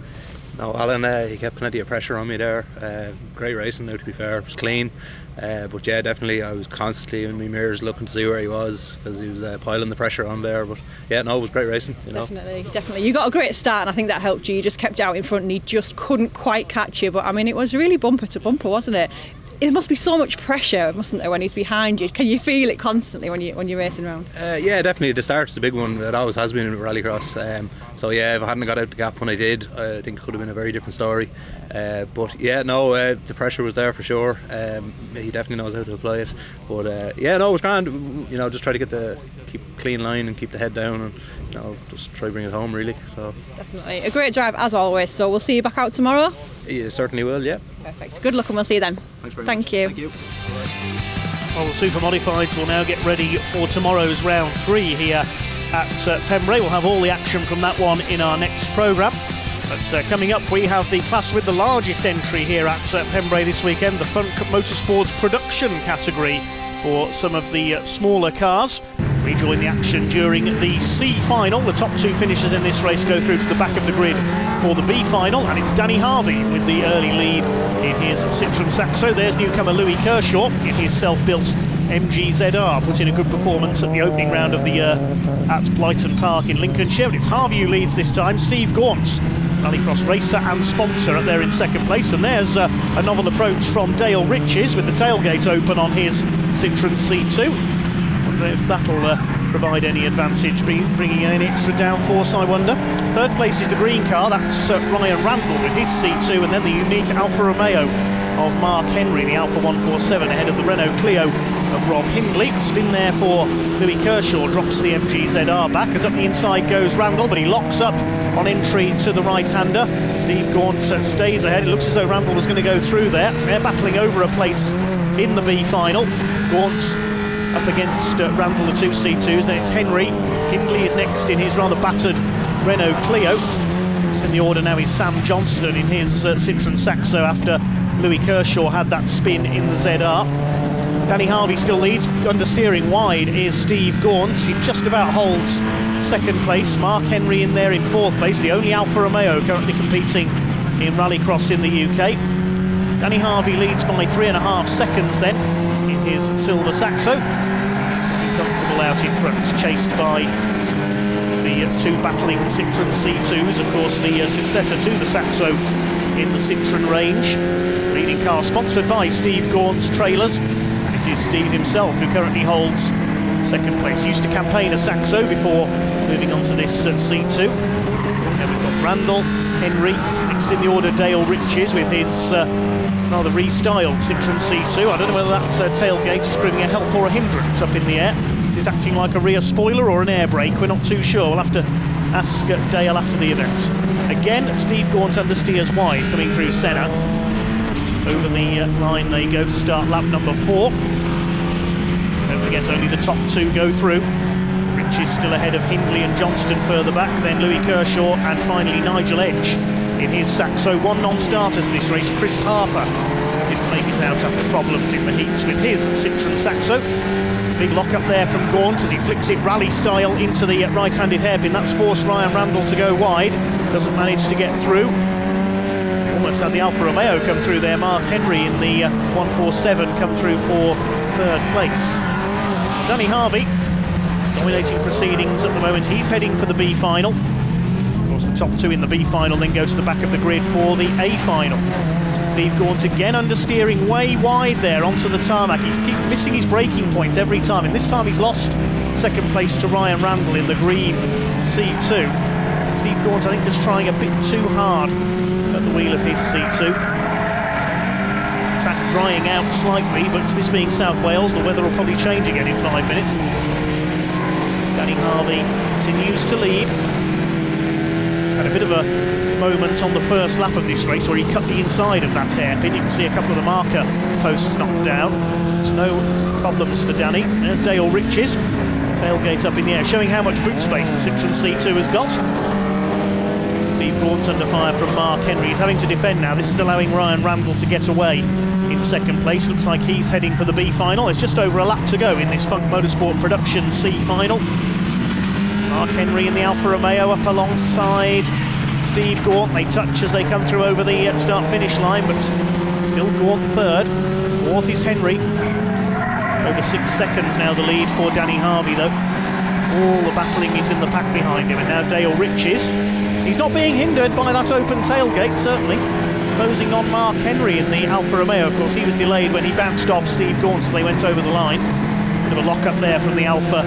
No, Alan, he kept plenty of pressure on me there. Great racing now, to be fair. It was clean. But yeah, definitely I was constantly in my mirrors looking to see where he was, because he was piling the pressure on there. But yeah, no, it was great racing. Definitely. You got a great start, and I think that helped you. You just kept out in front and he just couldn't quite catch you. But I mean, it was really bumper to bumper, wasn't it? It must be so much pressure, mustn't there, when he's behind you? Can you feel it constantly when you're racing around? Yeah, definitely. The start's the big one. It always has been in Rallycross. So yeah, if I hadn't got out the gap when I did, I think it could have been a very different story. But yeah, no, the pressure was there for sure. He definitely knows how to apply it. But yeah, no, it was grand. Just try to keep clean line and keep the head down, and just try to bring it home really. So definitely a great drive as always. So we'll see you back out tomorrow. You certainly will. Yeah. Perfect. Good luck, and we'll see you then. Thanks very much. Thank you. Thank you. Well, the Super Modifieds will now get ready for tomorrow's round 3 here at Pembrey. We'll have all the action from that one in our next programme. But coming up, we have the class with the largest entry here at Pembrey this weekend, the Funk Motorsports production category for some of the smaller cars. We join the action during the C final. The top 2 finishers in this race go through to the back of the grid for the B final, and it's Danny Harvey with the early lead in his Citroën Saxo. There's newcomer Louis Kershaw in his self-built MG ZR, put in a good performance at the opening round of the year at Blyton Park in Lincolnshire. It's Harvey who leads this time. Steve Gaunt, Rallycross racer and sponsor, up there in second place. And there's a novel approach from Dale Riches with the tailgate open on his Citroën C2. If that'll provide any advantage, bringing any extra downforce, I wonder. Third place is the green car, that's Ryan Randall with his C2, and then the unique Alfa Romeo of Mark Henry, the Alfa 147, ahead of the Renault Clio of Rob Hindley. Spin there for Louis Kershaw, drops the MG ZR back, as up the inside goes Randall, but he locks up on entry to the right-hander. Steve Gaunt stays ahead. It looks as though Randall was going to go through there. They're battling over a place in the B final. Gaunt up against Randall, the 2 C2s, then it's Henry. Hindley is next in his rather battered Renault Clio. Next in the order now is Sam Johnston in his Citroën Saxo after Louis Kershaw had that spin in the ZR. Danny Harvey still leads. Understeering wide is Steve Gaunt. He just about holds second place. Mark Henry in there in fourth place, the only Alfa Romeo currently competing in Rallycross in the UK. Danny Harvey leads by 3.5 seconds then in his silver Saxo. Comfortable out in front, chased by the 2 battling Citroën C2s, of course the successor to the Saxo in the Citroën range. Leading car sponsored by Steve Gaunt's trailers, and it is Steve himself who currently holds second place. Used to campaign a Saxo before moving on to this C2. Then we've got Randall, Henry, next in the order Dale Riches with his rather restyled Citroën C2. I don't know whether that tailgate is proving a help or a hindrance up in the air. Is it acting like a rear spoiler or an air brake? We're not too sure. We'll have to ask Dale after the event. Again, Steve Gaunt understeers wide, coming through Senna. Over the line they go to start lap number 4. Don't forget, only the top 2 go through. Riches still ahead of Hindley and Johnston further back, then Louis Kershaw, and finally Nigel Edge in his Saxo. 1 non-starters in this race, Chris Harper, didn't make it out after problems in the heats with his Citroën Saxo. Big lock up there from Gaunt as he flicks it rally style into the right-handed hairpin. That's forced Ryan Randall to go wide. Doesn't manage to get through. Almost had the Alfa Romeo come through there. Mark Henry in the 147 come through for third place. Danny Harvey dominating proceedings at the moment. He's heading for the B final. Of course, the top 2 in the B final then go to the back of the grid for the A final. Steve Gaunt again understeering way wide there onto the tarmac. He's keep missing his braking point every time, and this time he's lost second place to Ryan Randall in the green C2. Steve Gaunt, I think, is trying a bit too hard at the wheel of his C2. Track drying out slightly, but this being South Wales, the weather will probably change again in 5 minutes. Danny Harvey continues to lead. Had a bit of a moment on the first lap of this race where he cut the inside of that hairpin. You can see a couple of the marker posts knocked down. There's no problems for Danny. There's Dale Riches. Tailgate up in the air, showing how much boot space the Citroën C2 has got. Steve Gaunt under fire from Mark Henry. He's having to defend now. This is allowing Ryan Randall to get away in second place. Looks like he's heading for the B final. There's just over a lap to go in this Funk Motorsport production C final. Mark Henry in the Alfa Romeo up alongside Steve Gaunt. They touch as they come through over the start-finish line, but still Gaunt third. Fourth is Henry. Over 6 seconds now the lead for Danny Harvey, though. All the battling is in the pack behind him, and now Dale Riches. He's not being hindered by that open tailgate, certainly. Closing on Mark Henry in the Alfa Romeo. Of course, he was delayed when he bounced off Steve Gaunt as they went over the line. Bit of a lock-up there from the Alfa,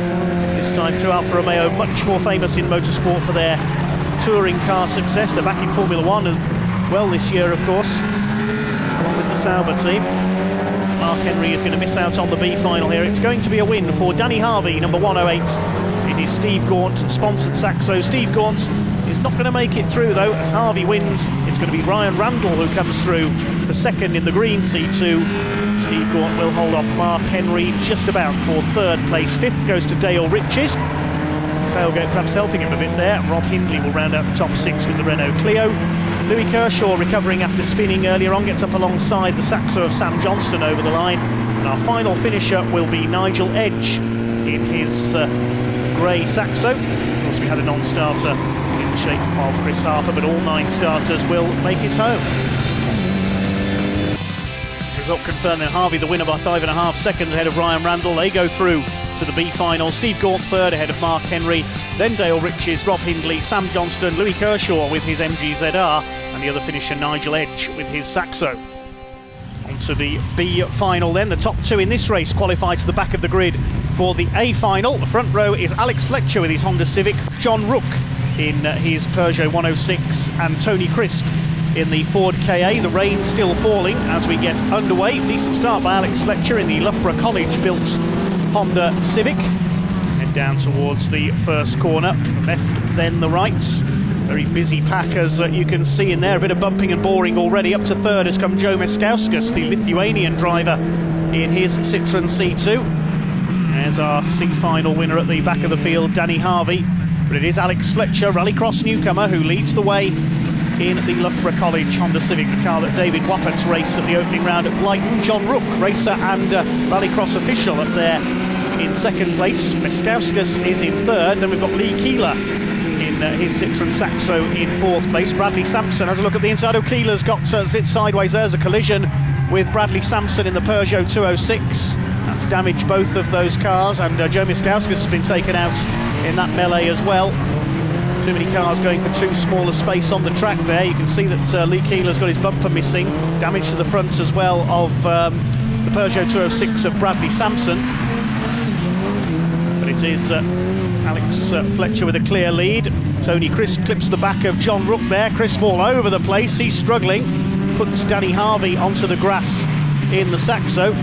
this time through Alfa Romeo, much more famous in motorsport for their touring car success. They're back in Formula One as well this year, of course, along with the Sauber team. Mark Henry is going to miss out on the B final here. It's going to be a win for Danny Harvey, number 108. It is Steve Gaunt sponsored Saxo. Steve Gaunt is not going to make it through, though, as Harvey wins. It's going to be Ryan Randall who comes through for second in the green C2. Steve Gaunt will hold off Mark Henry just about for third place. Fifth goes to Dale Riches. Tailgate perhaps helping him a bit there. Rob Hindley will round out the top 6 with the Renault Clio. Louis Kershaw, recovering after spinning earlier on, gets up alongside the Saxo of Sam Johnston over the line. And our final finisher will be Nigel Edge in his grey Saxo. Of course, we had a non-starter in the shape of Chris Harper, but all 9 starters will make it home. Result confirmed then, Harvey the winner by 5.5 seconds ahead of Ryan Randall. They go through to the B final. Steve Gaunt third ahead of Mark Henry, then Dale Riches, Rob Hindley, Sam Johnston, Louis Kershaw with his MGZR, and the other finisher Nigel Edge with his Saxo. Onto the B final then. The top 2 in this race qualify to the back of the grid for the A final. The front row is Alex Fletcher with his Honda Civic, John Rook in his Peugeot 106, and Tony Crisp in the Ford KA. The rain still falling as we get underway. Decent start by Alex Fletcher in the Loughborough College built Honda Civic. Head down towards the first corner, left then the right. Very busy pack, as you can see in there. A bit of bumping and boring already. Up to third has come Joe Meskauskas, the Lithuanian driver, in his Citroën C2. There's our C final winner at the back of the field, Danny Harvey. But it is Alex Fletcher, Rallycross newcomer, who leads the way in the Loughborough College Honda Civic, the car that David Wappert raced at the opening round at Blyton. John Rook, racer and Rallycross official, up there in second place. Meskauskas is in third. Then we've got Lee Keeler in his Citroën Saxo in fourth place. Bradley Sampson has a look at the inside. Keeler's got a bit sideways. There's a collision with Bradley Sampson in the Peugeot 206. That's damaged both of those cars, and Joe Meskauskas has been taken out in that melee as well. Too many cars going for too small a space on the track there. You can see that Lee Keeler's got his bumper missing. Damage to the front as well of the Peugeot 206 of Bradley Sampson. But it is Alex Fletcher with a clear lead. Tony Crisp clips the back of John Rook there. Crisp all over the place. He's struggling. Puts Danny Harvey onto the grass in the Saxo.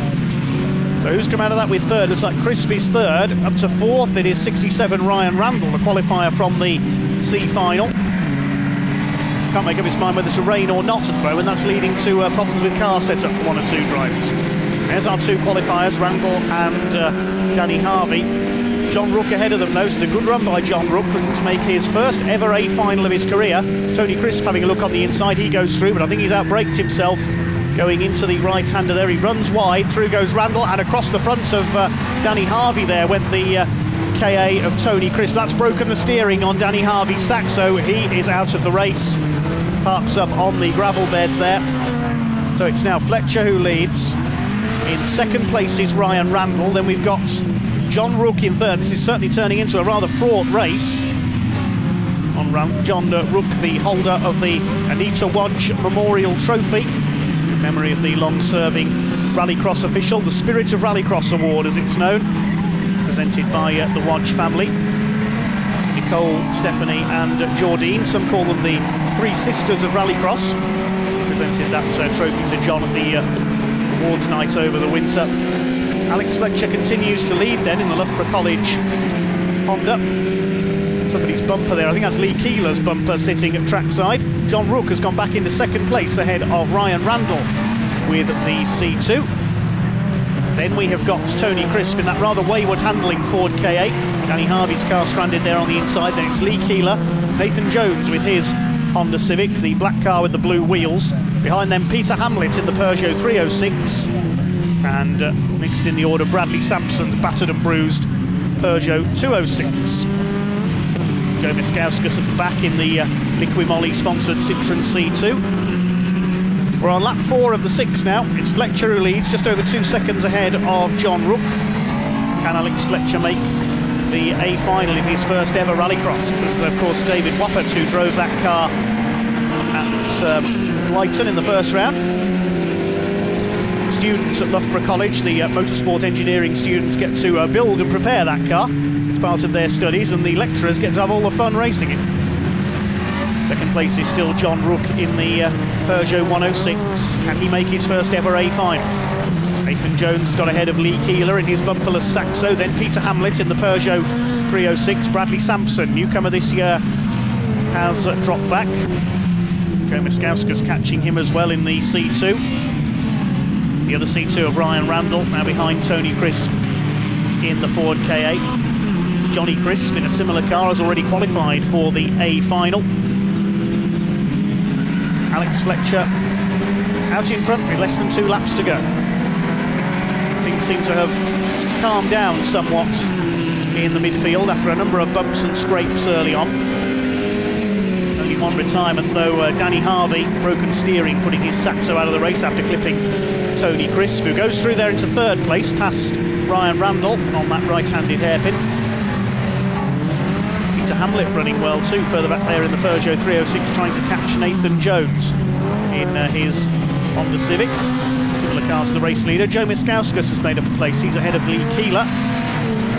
So who's come out of that with third? Looks like Crisp is third. Up to fourth, it is 67 Ryan Randall, the qualifier from the C final. Can't make up his mind whether it's a rain or not at the moment. That's leading to problems with car setup for 1 or 2 drivers. There's our 2 qualifiers, Randall and Danny Harvey. John Rook ahead of them, though. It's a good run by John Rook, looking to make his first ever A final of his career. Tony Crisp having a look on the inside. He goes through, but I think he's outbraked himself. Going into the right-hander there, he runs wide, through goes Randall, and across the front of Danny Harvey there went the KA of Tony Crisp. That's broken the steering on Danny Harvey's Saxo. He is out of the race, parks up on the gravel bed there. So it's now Fletcher who leads. In second place is Ryan Randall. Then we've got John Rook in third. This is certainly turning into a rather fraught race. On John Rook, the holder of the Anita Wadge Memorial Trophy, in memory of the long-serving Rallycross official, the Spirit of Rallycross Award as it's known, presented by the Wadge family. Nicole, Stephanie and Jordine, some call them the 3 sisters of Rallycross, presented that trophy to John at the awards night over the winter. Alex Fletcher continues to lead then in the Loughborough College Honda. Somebody's bumper there, I think that's Lee Keeler's bumper sitting at trackside. John Rook has gone back into second place ahead of Ryan Randall with the C2. Then we have got Tony Crisp in that rather wayward handling Ford KA. Danny Harvey's car stranded there on the inside. Then it's Lee Keeler, Nathan Jones with his Honda Civic, the black car with the blue wheels. Behind them Peter Hamlet in the Peugeot 306. And mixed in the order Bradley Sampson, the battered and bruised Peugeot 206. Joe Miskauskas at the back in the Liqui-Moly sponsored Citroen C2. We're on lap 4 of the 6 now. It's Fletcher who leads, just over 2 seconds ahead of John Rook. Can Alex Fletcher make the A final in his first ever rallycross? It was, of course, David Wappert who drove that car at Leighton in the first round. Students at Loughborough College, the motorsport engineering students, get to build and prepare that car. It's part of their studies, and the lecturers get to have all the fun racing it. Second place is still John Rook in the Peugeot 106. Can he make his first ever A final? Nathan Jones has got ahead of Lee Keeler in his bumperless Saxo, then Peter Hamlet in the Peugeot 306. Bradley Sampson, newcomer this year, has dropped back. Joe Miskauskas catching him as well in the C2. The other C2 of Ryan Randall, now behind Tony Crisp in the Ford Ka. Johnny Crisp in a similar car has already qualified for the A final. Alex Fletcher out in front with less than 2 laps to go. Things seem to have calmed down somewhat in the midfield after a number of bumps and scrapes early on. Only one retirement though, Danny Harvey, broken steering, putting his Saxo out of the race after clipping Tony Crisp, who goes through there into 3rd place past Ryan Randall on that right-handed hairpin. Peter Hamlet running well too, further back there in the Peugeot 306, trying to catch Nathan Jones in his Honda Civic. Similar car to the race leader. Joe Miskauskas has made up a place. He's ahead of Lee Keeler.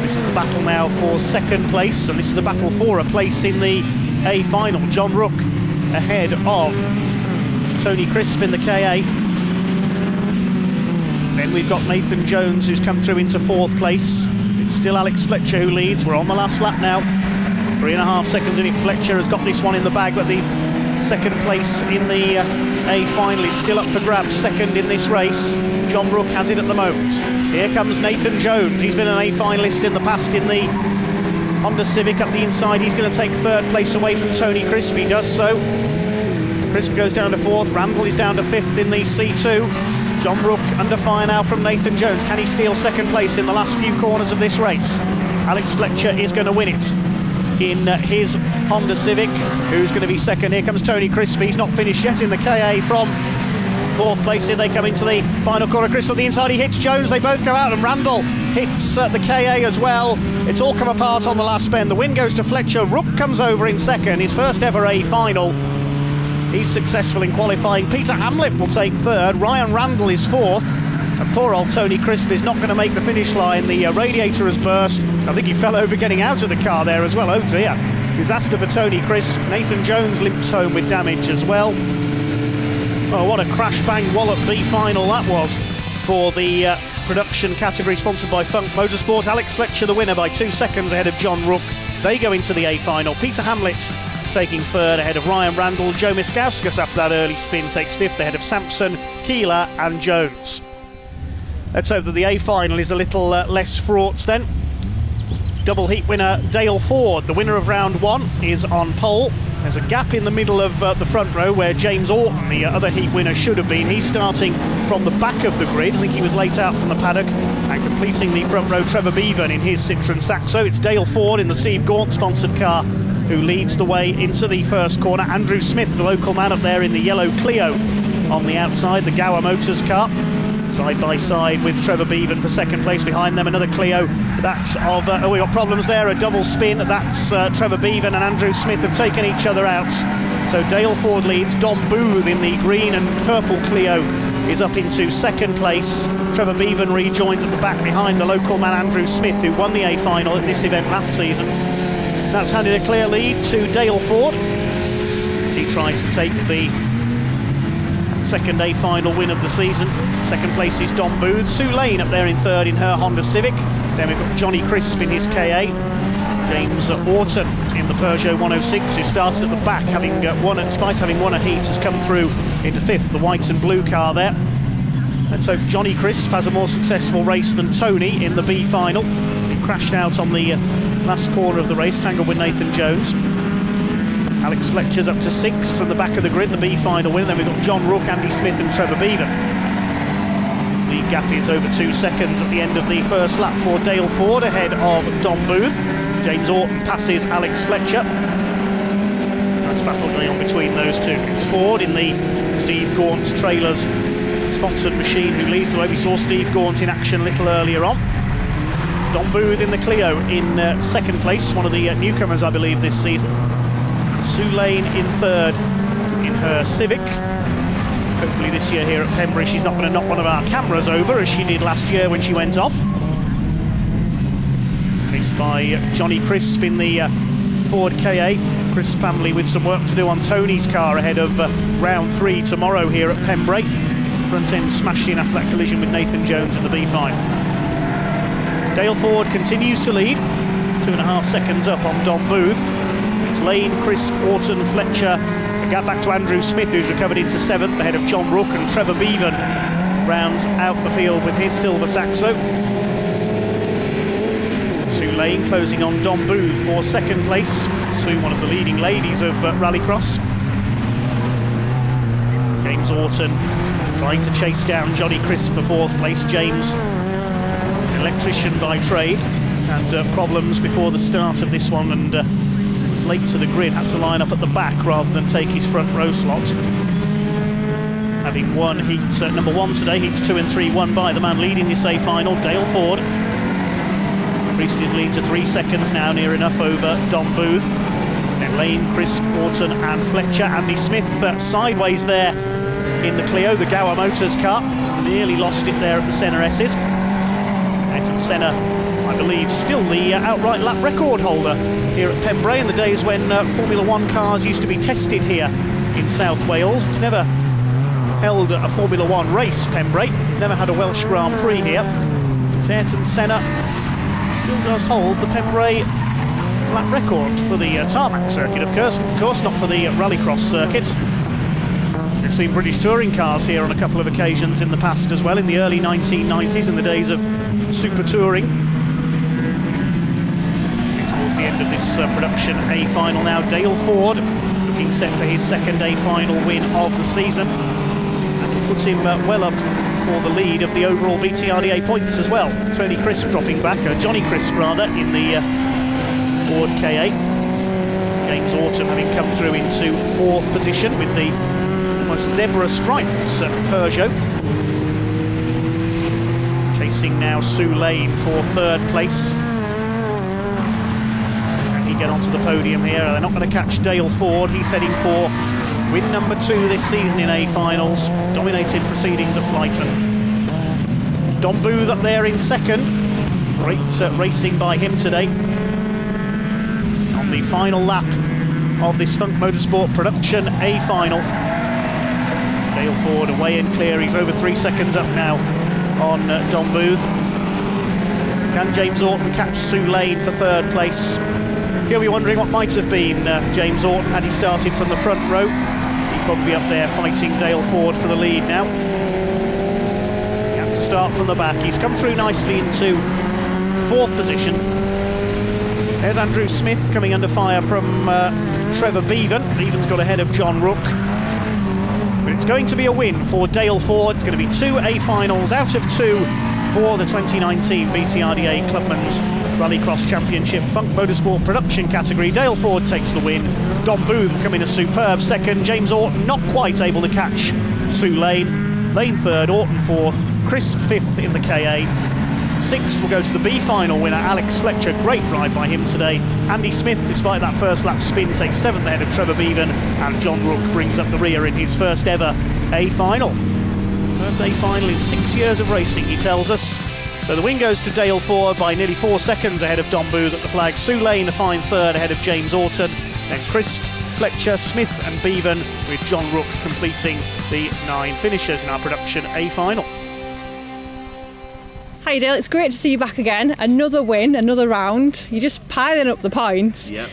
This is the battle now for 2nd place, and this is the battle for a place in the A final. John Rook ahead of Tony Crisp in the Ka. Then we've got Nathan Jones, who's come through into 4th place. It's still Alex Fletcher who leads. We're on the last lap now. 3.5 seconds in it. Fletcher has got this one in the bag, but the 2nd place in the A final is still up for grabs. 2nd in this race. John Rook has it at the moment. Here comes Nathan Jones. He's been an A finalist in the past in the Honda Civic. Up the inside, he's going to take 3rd place away from Tony Crisp. He does so. Crisp goes down to 4th. Randall is down to 5th in the C2. John Rook under fire now from Nathan Jones. Can he steal 2nd place in the last few corners of this race? Alex Fletcher is going to win it in his Honda Civic. Who's going to be 2nd? Here comes Tony Crisp. He's not finished yet in the Ka from 4th place. Here they come into the final corner. Crisp on the inside, he hits Jones. They both go out, and Randall hits the Ka as well. It's all come apart on the last bend. The win goes to Fletcher. Rook comes over in 2nd, his first ever A final. He's successful in qualifying. Peter Hamlet will take 3rd. Ryan Randall is 4th. And poor old Tony Crisp is not going to make the finish line. The radiator has burst. I think he fell over getting out of the car there as well. Oh dear. Disaster for Tony Crisp. Nathan Jones limped home with damage as well. Oh, what a crash bang wallop B final that was for the production category sponsored by Funk Motorsport. Alex Fletcher the winner by 2 seconds ahead of John Rook. They go into the A final. Peter Hamlet taking 3rd ahead of Ryan Randall. Joe Miskauskas after that early spin takes 5th ahead of Sampson, Keeler and Jones. Let's hope that the A final is a little less fraught then. Double heat winner Dale Ford, the winner of round 1, is on pole. There's a gap in the middle of the front row where James Orton, the other heat winner, should have been. He's starting from the back of the grid. I think he was late out from the paddock, and completing the front row Trevor Bevan in his Citroen Saxo. It's Dale Ford in the Steve Gaunt sponsored car who leads the way into the first corner. Andrew Smith, the local man, up there in the yellow Clio on the outside, the Gower Motors car. Side by side with Trevor Bevan for 2nd place. Behind them another Clio. That's of we got problems there, a double spin. That's Trevor Bevan and Andrew Smith have taken each other out. So Dale Ford leads. Dom Booth in the green and purple Clio is up into 2nd place. Trevor Bevan rejoins at the back behind the local man Andrew Smith, who won the A final at this event last season. That's handed a clear lead to Dale Ford as he tries to take the 2nd A final win of the season. 2nd place is Dom Booth. Sue Lane up there in 3rd in her Honda Civic. Then we've got Johnny Crisp in his Ka. James Orton in the Peugeot 106, who started at the back, having won, despite having won a heat, has come through into 5th, the white and blue car there. Let's hope Johnny Crisp has a more successful race than Tony in the B final. He crashed out on the last corner of the race, tangled with Nathan Jones. Alex Fletcher's up to 6th from the back of the grid, the B final win. Then we've got John Rook, Andy Smith and Trevor Bevan. The gap is over 2 seconds at the end of the first lap for Dale Ford ahead of Dom Booth. James Orton passes Alex Fletcher. Nice battle going on between those two. It's Ford in the Steve Gaunt Trailers sponsored machine who leads the way. We saw Steve Gaunt in action a little earlier on. Dom Booth in the Clio in second place, one of the newcomers I believe this season. Sue Lane in third in her Civic. Hopefully this year here at Pembrey she's not going to knock one of our cameras over as she did last year when she went off. Raced by Johnny Crisp in the Ford Ka. Crisp family with some work to do on Tony's car ahead of round 3 tomorrow here at Pembrey. Front end smashed in after that collision with Nathan Jones in the B5. Dale Ford continues to lead, 2.5 seconds up on Dom Booth. It's Lane, Crisp, Orton, Fletcher. A gap back to Andrew Smith, who's recovered into 7th ahead of John Rook, and Trevor Bevan rounds out the field with his Silver Saxo. Sue Lane closing on Dom Booth for 2nd place. Sue, one of the leading ladies of Rallycross. James Orton trying to chase down Johnny Crisp for 4th place. James, electrician by trade, and problems before the start of this one, and was late to the grid, had to line up at the back rather than take his front row slot. Having won heat number 1 today, heats 2 and 3 won by the man leading this A final, Dale Ford. Increased his lead to 3 seconds now, near enough over Dom Booth. Then Lane, Crisp, Orton and Fletcher. Andy Smith sideways there in the Clio, the Gower Motors car, nearly lost it there at the Senna S's. Ayrton Senna, I believe, still the outright lap record holder here at Pembrey in the days when Formula 1 cars used to be tested here in South Wales. It's never held a Formula 1 race, Pembrey. Never had a Welsh Grand Prix here. Ayrton Senna still does hold the Pembrey lap record for the tarmac circuit, of course, not for the rallycross circuit. We've seen British touring cars here on a couple of occasions in the past as well, in the early 1990s, in the days of super touring. Towards the end of this production A final now, Dale Ford looking set for his 2nd A final win of the season. And puts him well up for the lead of the overall BTRDA points as well. Tony Crisp dropping back, Johnny Crisp rather, in the Ford Ka. James Orton having come through into 4th position with the almost zebra stripes Peugeot. Chasing now Sue Lane for 3rd place. Can he get onto the podium here? They're not going to catch Dale Ford. He's heading for with number 2 this season in A finals. Dominated proceedings at Brighton. Dom Booth up there in 2nd. Great racing by him today. On the final lap of this Funk Motorsport production A final. Dale Ford away and clear. He's over 3 seconds up now on Dom Booth. Can James Orton catch Sue Lane for 3rd place? You'll be wondering what might have been James Orton had he started from the front row. He'd probably be up there fighting Dale Ford for the lead now. He had to start from the back. He's come through nicely into 4th position. There's Andrew Smith coming under fire from Trevor Bevan. Bevan's got ahead of John Rook. But it's going to be a win for Dale Ford. It's going to be 2 A finals out of 2 for the 2019 BTRDA Clubman's Rallycross Championship Funk Motorsport production category. Dale Ford takes the win. Dom Booth coming a superb 2nd. James Orton not quite able to catch Sue Lane. Lane 3rd, Orton 4th, Crisp 5th in the Ka. 6th will go to the B final winner, Alex Fletcher. Great drive by him today. Andy Smith, despite that first lap spin, takes 7th ahead of Trevor Bevan, and John Rook brings up the rear in his first ever A final. First A final in 6 years of racing, he tells us. So the win goes to Dale Ford by nearly 4 seconds ahead of Dom Booth at the flag. Sue Lane a fine 3rd ahead of James Orton. Then Crisp, Fletcher, Smith and Bevan, with John Rook completing the 9 finishers in our production A final. Hi Dale, it's great to see you back again. Another win, another round. You're just piling up the points. Yep.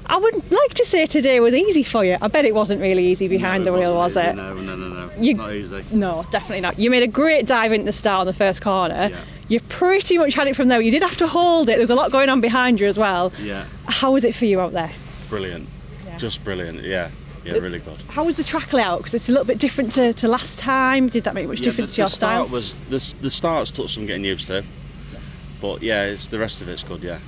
I would like to say today was easy for you. I bet it wasn't really easy behind the wheel, was it? No. Not easy. No, definitely not. You made a great dive into the start on the first corner. Yeah. You pretty much had it from there. You did have to hold it. There's a lot going on behind you as well. Yeah. How was it for you out there? Brilliant. Yeah. Just brilliant, yeah. Yeah, really good. How was the track layout? Because it's a little bit different to last time. Did that make much difference to your style? The starts took some getting used to, but yeah, it's the rest of it's good. Yeah,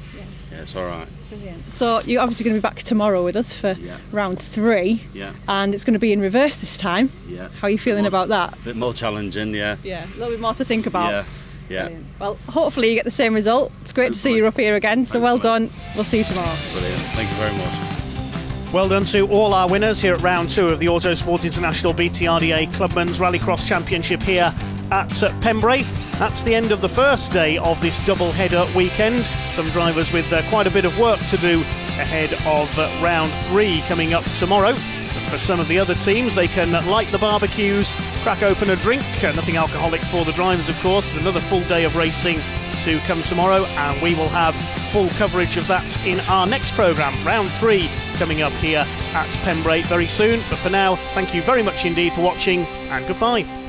it's all right. Brilliant. So you're obviously going to be back tomorrow with us for round 3. Yeah. And it's going to be in reverse this time. Yeah. How are you feeling about that? A bit more challenging. Yeah. Yeah, a little bit more to think about. Yeah. Brilliant. Well, hopefully you get the same result. It's great to see you up here again. So well done. We'll see you tomorrow. Brilliant. Thank you very much. Well done to all our winners here at round 2 of the Autosport International BTRDA Clubmen's Rallycross Championship here at Pembrey. That's the end of the first day of this double-header weekend. Some drivers with quite a bit of work to do ahead of round 3 coming up tomorrow. But for some of the other teams, they can light the barbecues, crack open a drink, nothing alcoholic for the drivers of course, with another full day of racing to come tomorrow, and we will have full coverage of that in our next programme, round 3, coming up here at Pembrey very soon. But for now, thank you very much indeed for watching, and goodbye.